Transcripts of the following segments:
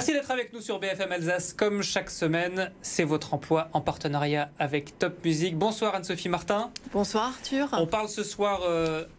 Merci d'être avec nous sur BFM Alsace. Comme chaque semaine, c'est votre emploi en partenariat avec Top Music. Bonsoir Anne-Sophie Martin. Bonsoir Arthur. On parle ce soir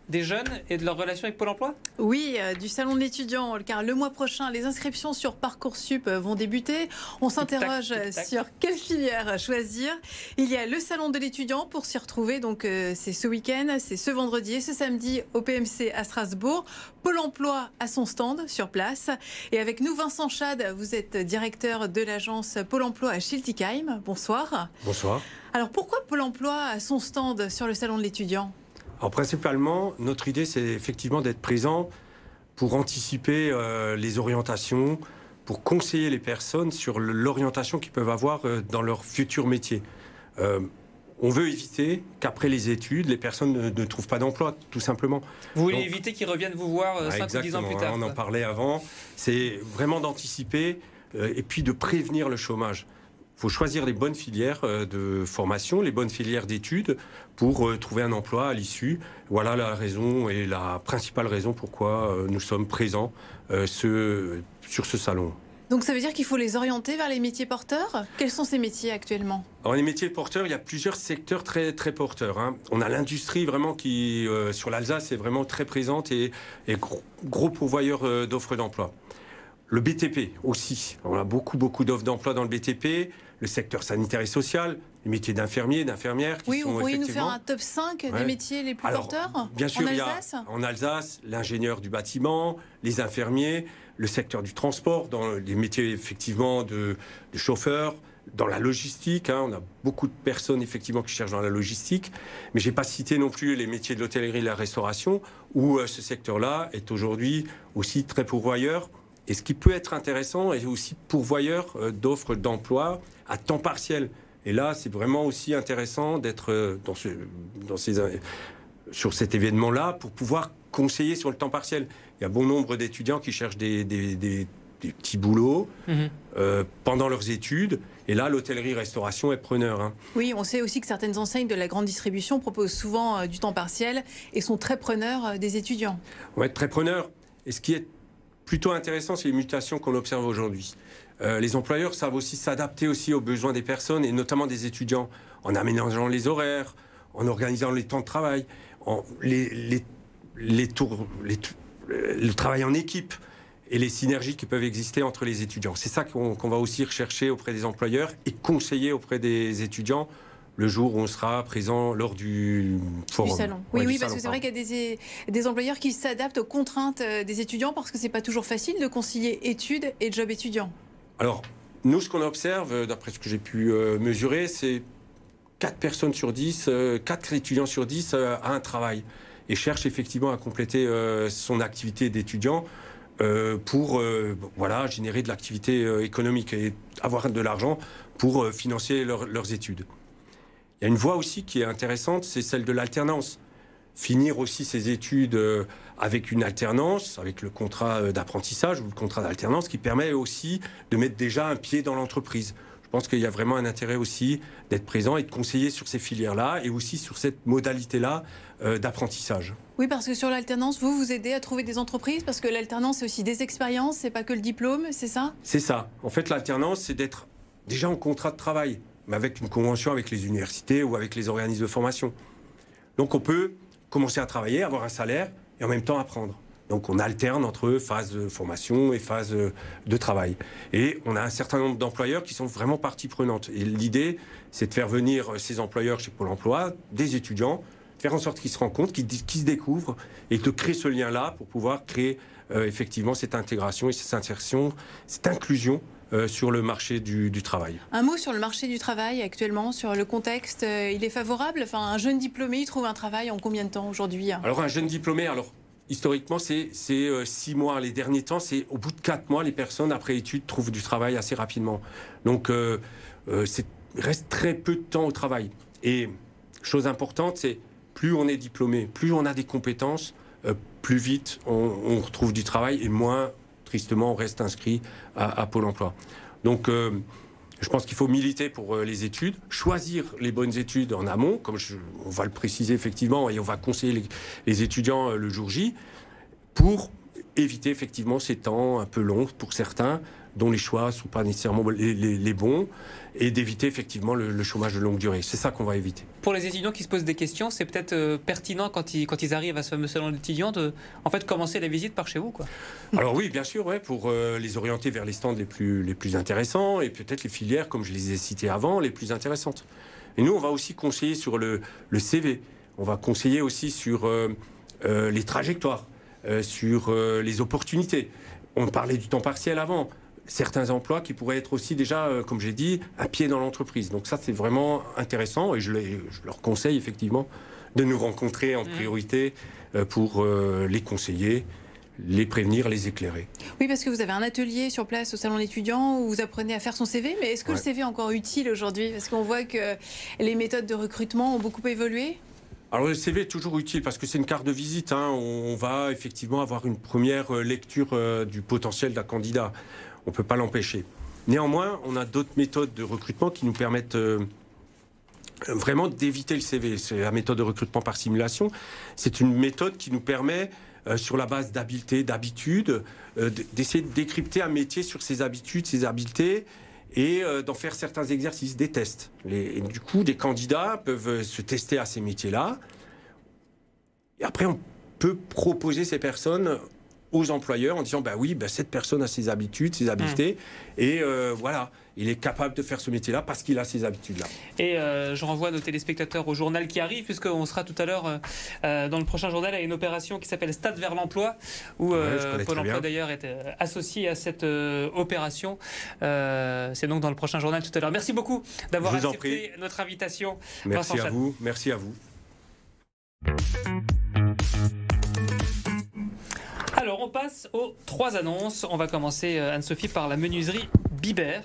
des jeunes et de leur relation avec Pôle emploi ? Oui, du salon de l'étudiant, car le mois prochain, les inscriptions sur Parcoursup vont débuter. On s'interroge sur quelle filière choisir. Il y a le salon de l'étudiant pour s'y retrouver. Donc c'est ce week-end, c'est ce vendredi et ce samedi au PMC à Strasbourg. Pôle emploi à son stand sur place. Et avec nous, Vincent Schad, vous êtes directeur de l'agence Pôle emploi à Schiltigheim. Bonsoir. Bonsoir. Alors pourquoi Pôle emploi a son stand sur le salon de l'étudiant ? Alors principalement, notre idée, c'est effectivement d'être présent pour anticiper les orientations, pour conseiller les personnes sur l'orientation qu'ils peuvent avoir dans leur futur métier. On veut éviter qu'après les études, les personnes ne trouvent pas d'emploi, tout simplement. Vous voulez éviter qu'ils reviennent vous voir 5 ou 10 ans plus tard. On en parlait avant. C'est vraiment d'anticiper et puis de prévenir le chômage. Il faut choisir les bonnes filières de formation, les bonnes filières d'études pour trouver un emploi à l'issue. Voilà la raison et la principale raison pourquoi nous sommes présents sur ce salon. Donc ça veut dire qu'il faut les orienter vers les métiers porteurs ? Quels sont ces métiers actuellement ? Alors les métiers porteurs, il y a plusieurs secteurs très, très porteurs. On a l'industrie vraiment qui, sur l'Alsace, est vraiment très présente et gros pourvoyeur d'offres d'emploi. Le BTP aussi. On a beaucoup d'offres d'emploi dans le BTP. Le secteur sanitaire et social, les métiers d'infirmiers, d'infirmières. Oui, vous pourriez nous faire un top 5 des métiers les plus porteurs ? Bien sûr, il y a en Alsace, l'ingénieur du bâtiment, les infirmiers, le secteur du transport, dans les métiers effectivement de chauffeurs, dans la logistique. On a beaucoup de personnes effectivement qui cherchent dans la logistique. Mais je n'ai pas cité non plus les métiers de l'hôtellerie et de la restauration, où ce secteur-là est aujourd'hui aussi très pourvoyeur. Et ce qui peut être intéressant est aussi pourvoyeur d'offres d'emploi à temps partiel. Et là, c'est vraiment aussi intéressant d'être sur cet événement-là pour pouvoir conseiller sur le temps partiel. Il y a bon nombre d'étudiants qui cherchent des petits boulots pendant leurs études. Et là, l'hôtellerie-restauration est preneur. Oui, on sait aussi que certaines enseignes de la grande distribution proposent souvent du temps partiel et sont très preneurs des étudiants. Oui, très preneurs. Et ce qui est plutôt intéressant, c'est les mutations qu'on observe aujourd'hui. Les employeurs savent aussi s'adapter aussi aux besoins des personnes et notamment des étudiants en aménageant les horaires, en organisant les temps de travail, le travail en équipe et les synergies qui peuvent exister entre les étudiants. C'est ça qu'on va aussi rechercher auprès des employeurs et conseiller auprès des étudiants le jour où on sera présent lors du forum. Du salon. Oui, parce que c'est vrai qu'il y a des employeurs qui s'adaptent aux contraintes des étudiants parce que c'est pas toujours facile de concilier études et job étudiant. Alors, nous, ce qu'on observe, d'après ce que j'ai pu mesurer, c'est 4 personnes sur 10, 4 étudiants sur 10 a un travail et cherchent effectivement à compléter son activité d'étudiant pour générer de l'activité économique et avoir de l'argent pour financer leurs études. Il y a une voie aussi qui est intéressante, c'est celle de l'alternance. Finir aussi ses études avec une alternance, avec le contrat d'apprentissage ou le contrat d'alternance qui permet aussi de mettre déjà un pied dans l'entreprise. Je pense qu'il y a vraiment un intérêt aussi d'être présent et de conseiller sur ces filières-là et aussi sur cette modalité-là d'apprentissage. Oui, parce que sur l'alternance, vous aidez à trouver des entreprises parce que l'alternance, c'est aussi des expériences, c'est pas que le diplôme, c'est ça ? C'est ça. En fait, l'alternance, c'est d'être déjà en contrat de travail, mais avec une convention avec les universités ou avec les organismes de formation. Donc on peut commencer à travailler, avoir un salaire et en même temps apprendre. Donc on alterne entre phase de formation et phase de travail. Et on a un certain nombre d'employeurs qui sont vraiment partie prenante. Et l'idée, c'est de faire venir ces employeurs chez Pôle emploi, des étudiants, faire en sorte qu'ils se rencontrent, qu'ils se découvrent et de créer ce lien-là pour pouvoir créer effectivement cette intégration et cette insertion, cette inclusion sur le marché du travail. Un mot sur le marché du travail actuellement, sur le contexte, il est favorable ? Enfin, un jeune diplômé, il trouve un travail en combien de temps aujourd'hui ? Alors un jeune diplômé, historiquement c'est 6 mois. Les derniers temps, c'est au bout de 4 mois, les personnes après études trouvent du travail assez rapidement. Donc il reste très peu de temps au travail. Et chose importante, c'est plus on est diplômé, plus on a des compétences, plus vite on retrouve du travail et moins tristement, on reste inscrit à Pôle emploi. Donc, je pense qu'il faut militer pour les études, choisir les bonnes études en amont, comme on va le préciser effectivement, et on va conseiller les étudiants le jour J, pour éviter effectivement ces temps un peu longs pour certains dont les choix ne sont pas nécessairement les bons, et d'éviter effectivement le chômage de longue durée. C'est ça qu'on va éviter. Pour les étudiants qui se posent des questions, c'est peut-être pertinent quand ils arrivent à ce fameux salon d'étudiants de commencer la visite par chez vous, quoi. Alors oui, bien sûr, ouais, pour les orienter vers les stands les plus intéressants et peut-être les filières, comme je les ai citées avant, les plus intéressantes. Et nous, on va aussi conseiller sur le CV. On va conseiller aussi sur les trajectoires, sur les opportunités. On parlait du temps partiel avant. Certains emplois qui pourraient être aussi déjà, comme j'ai dit, un pied dans l'entreprise. Donc ça, c'est vraiment intéressant et je leur conseille effectivement de nous rencontrer en priorité pour les conseiller, les prévenir, les éclairer. Oui, parce que vous avez un atelier sur place au salon d'étudiants où vous apprenez à faire son CV, mais est-ce que le CV est encore utile aujourd'hui? Parce qu'on voit que les méthodes de recrutement ont beaucoup évolué. Alors le CV est toujours utile parce que c'est une carte de visite. On va effectivement avoir une première lecture du potentiel d'un candidat. On ne peut pas l'empêcher. Néanmoins, on a d'autres méthodes de recrutement qui nous permettent vraiment d'éviter le CV. C'est la méthode de recrutement par simulation. C'est une méthode qui nous permet, sur la base d'habiletés, d'habitudes, d'essayer de décrypter un métier sur ses habitudes, ses habiletés, et d'en faire certains exercices, des tests. Et du coup, des candidats peuvent se tester à ces métiers-là. Et après, on peut proposer ces personnes aux employeurs en disant, bah oui, bah cette personne a ses habitudes, ses habiletés, et voilà, il est capable de faire ce métier-là parce qu'il a ces habitudes-là. Et je renvoie nos téléspectateurs au journal qui arrive, puisqu'on sera tout à l'heure dans le prochain journal à une opération qui s'appelle Stade vers l'emploi, où Pôle emploi d'ailleurs est associé à cette opération. C'est donc dans le prochain journal tout à l'heure. Merci beaucoup d'avoir accepté notre invitation. Merci à vous, merci à vous. Alors, on passe aux 3 annonces. On va commencer, Anne-Sophie, par la menuiserie Biber,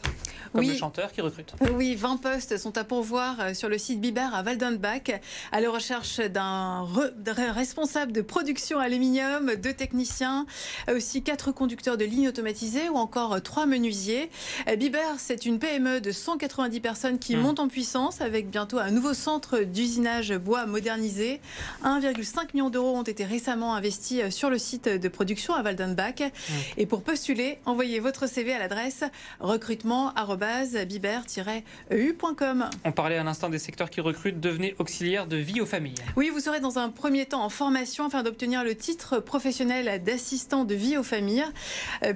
comme le chanteur qui recrute. Oui, 20 postes sont à pourvoir sur le site Biber à Waldenbach, à la recherche d'un responsable de production aluminium, 2 techniciens, aussi 4 conducteurs de lignes automatisées ou encore 3 menuisiers. Biber, c'est une PME de 190 personnes qui monte en puissance avec bientôt un nouveau centre d'usinage bois modernisé. 1,5 million d'euros ont été récemment investis sur le site de production à Waldenbach. Et pour postuler, envoyez votre CV à l'adresse recrutement@biber-eu.com. On parlait à l'instant des secteurs qui recrutent. Devenez auxiliaire de vie aux familles. Oui, vous serez dans un premier temps en formation afin d'obtenir le titre professionnel d'assistant de vie aux familles.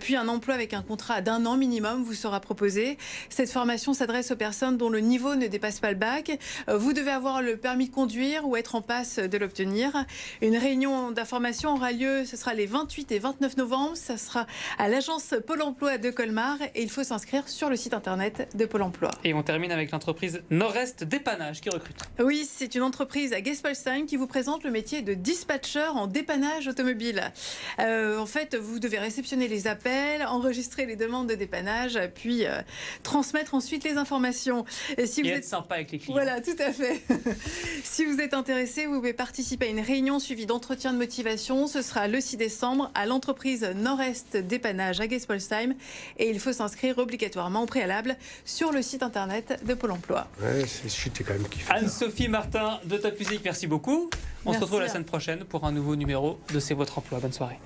Puis un emploi avec un contrat d'1 an minimum vous sera proposé. Cette formation s'adresse aux personnes dont le niveau ne dépasse pas le bac. Vous devez avoir le permis de conduire ou être en passe de l'obtenir. Une réunion d'information aura lieu, ce sera les 28 et 29 novembre. Ça sera à l'agence Pôle emploi de Colmar et il faut s'inscrire sur le site internet de Pôle emploi. Et on termine avec l'entreprise Nord-Est Dépannage qui recrute. Oui, c'est une entreprise à Gespolsheim qui vous présente le métier de dispatcher en dépannage automobile. En fait, vous devez réceptionner les appels, enregistrer les demandes de dépannage, puis transmettre ensuite les informations. Et si vous êtes sympa avec les clients. Voilà, tout à fait. Si vous êtes intéressé, vous pouvez participer à une réunion suivie d'entretien de motivation. Ce sera le 6 décembre à l'entreprise Nord-Est Dépannage à Gespolsheim. Et il faut s'inscrire obligatoirement au préalable sur le site internet de Pôle emploi. Ouais, c'est quand même kiffant. Anne-Sophie Martin de Top Music, merci beaucoup. On se retrouve la semaine prochaine pour un nouveau numéro de C'est votre emploi. Bonne soirée.